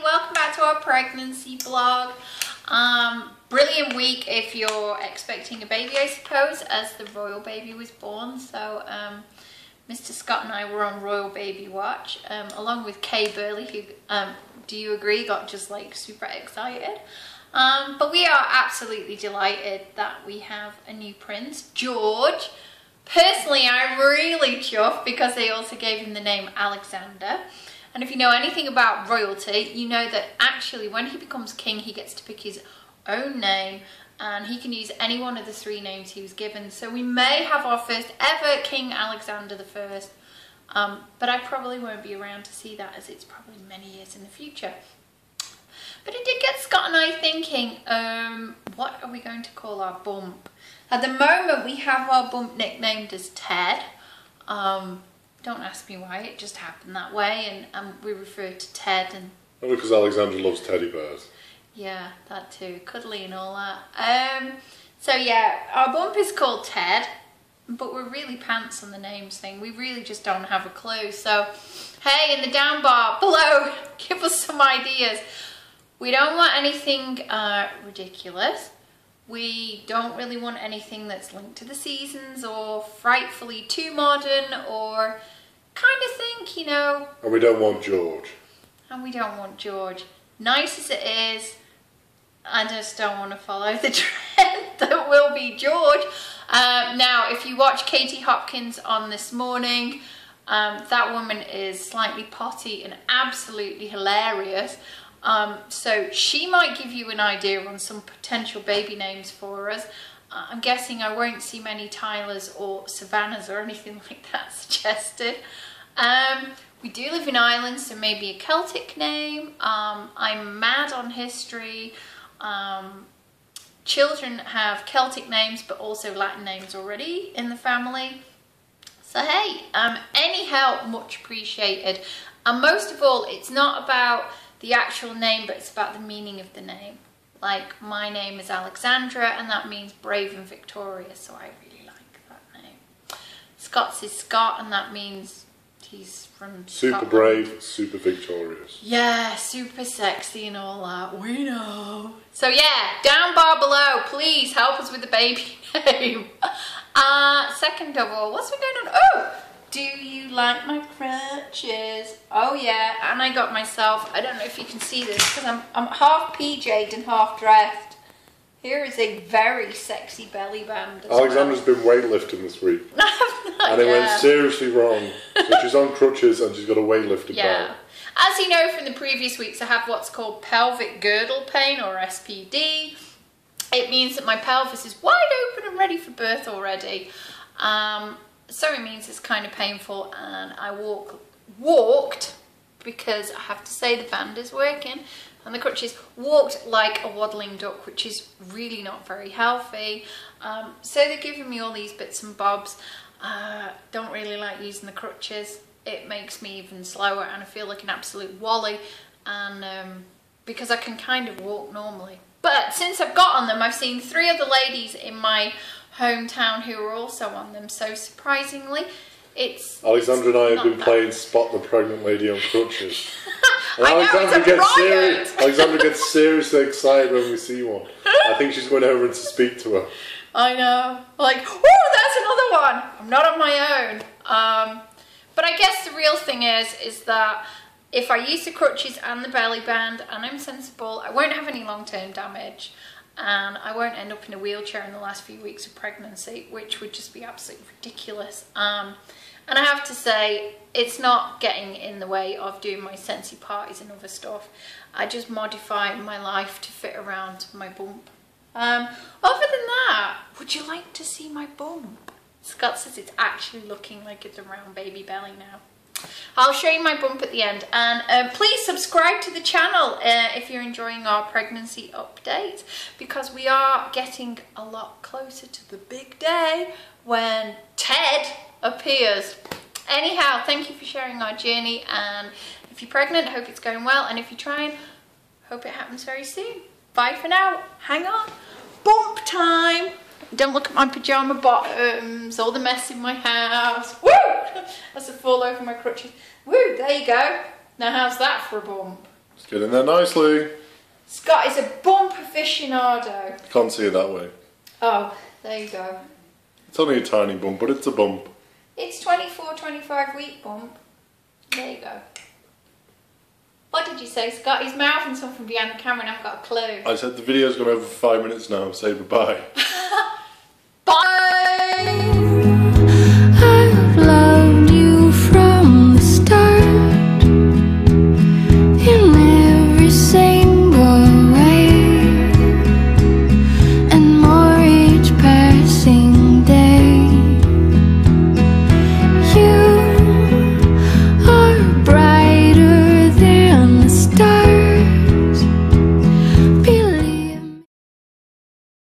welcome back to our pregnancy vlog. Brilliant week if you're expecting a baby, I suppose, as the royal baby was born. So Mr. Scott and I were on royal baby watch, along with Kay Burley, who, do you agree, got just like super excited. But we are absolutely delighted that we have a new prince, George. Personally, I'm really chuffed because they also gave him the name Alexander. And if you know anything about royalty, you know that actually when he becomes king, he gets to pick his own name and he can use any one of the 3 names he was given. So we may have our first ever King Alexander I, but I probably won't be around to see that as it's probably many years in the future. But it did get Scott and I thinking, what are we going to call our bump? At the moment, we have our bump nicknamed as Ted. Don't ask me why, it just happened that way, and we refer to Ted. And only because Alexandra loves teddy bears. Yeah, that too, cuddly and all that. So yeah, our bump is called Ted, but we're really pants on the names thing. We really just don't have a clue. So, hey, in the down bar below, give us some ideas. We don't want anything ridiculous. We don't really want anything that's linked to the seasons or frightfully too modern or kind of think, you know. And we don't want George. Nice as it is, I just don't want to follow the trend that will be George. Now, if you watch Katie Hopkins on This Morning, that woman is slightly potty and absolutely hilarious. So she might give you an idea on some potential baby names for us. I'm guessing I won't see many Tylers or Savannahs or anything like that suggested. We do live in Ireland, so maybe a Celtic name. I'm mad on history. Children have Celtic names, but also Latin names already in the family. So hey, any help, much appreciated. And most of all, it's not about the actual name, but it's about the meaning of the name. Like, my name is Alexandra, and that means brave and victorious, so I really like that name. Scott's is Scott, and that means he's from Super Scotland. Brave, super victorious. Yeah, super sexy and all that, we know. So yeah, down bar below, please help us with the baby name. Second of all, what's been going on? Oh! Do you like my crutches? Oh yeah, and I got myself, I don't know if you can see this because I'm half PJ'd and half dressed. Here is a very sexy belly band. Alexandra's been weightlifting this week. And it went seriously wrong. So she's on crutches and she's got a weightlifting belt. As you know from the previous weeks, I have what's called pelvic girdle pain, or SPD. It means that my pelvis is wide open and ready for birth already. So it means it's kind of painful, and I walked, because I have to say the band is working, and the crutches walked like a waddling duck, which is really not very healthy. So they're giving me all these bits and bobs. Don't really like using the crutches. It makes me even slower, and I feel like an absolute wally, and because I can kind of walk normally. But since I've got on them, I've seen 3 other ladies in my hometown who are also on them, so surprisingly Alexandra and I have been playing Spot the Pregnant Lady on crutches. And I know, Alexandra gets seriously excited when we see one. I think she's going over to speak to her. I know, like, oh, that's another one. I'm not on my own. But I guess the real thing is that if I use the crutches and the belly band and I'm sensible, I won't have any long-term damage. And I won't end up in a wheelchair in the last few weeks of pregnancy, which would just be absolutely ridiculous. And I have to say, it's not getting in the way of doing my Sensi parties and other stuff. I just modify my life to fit around my bump. Other than that, would you like to see my bump? Scott says it's actually looking like it's a round baby belly now. I'll show you my bump at the end, and please subscribe to the channel if you're enjoying our pregnancy updates, because we are getting a lot closer to the big day when Ted appears. Anyhow, thank you for sharing our journey, and if you're pregnant, hope it's going well, and if you're trying, hope it happens very soon. Bye for now. Hang on. Bump time. Don't look at my pyjama bottoms, all the mess in my house. Woo! As I fall over my crutches. Woo, there you go. Now how's that for a bump? Just get in there nicely. Scott is a bump aficionado. Can't see it that way. Oh, there you go. It's only a tiny bump, but it's a bump. It's 24, 25 week bump. There you go. What did you say, Scott? He's mouthing something behind the camera and I haven't got a clue. I said the video's gone over for 5 minutes now. Say bye-bye. Bye!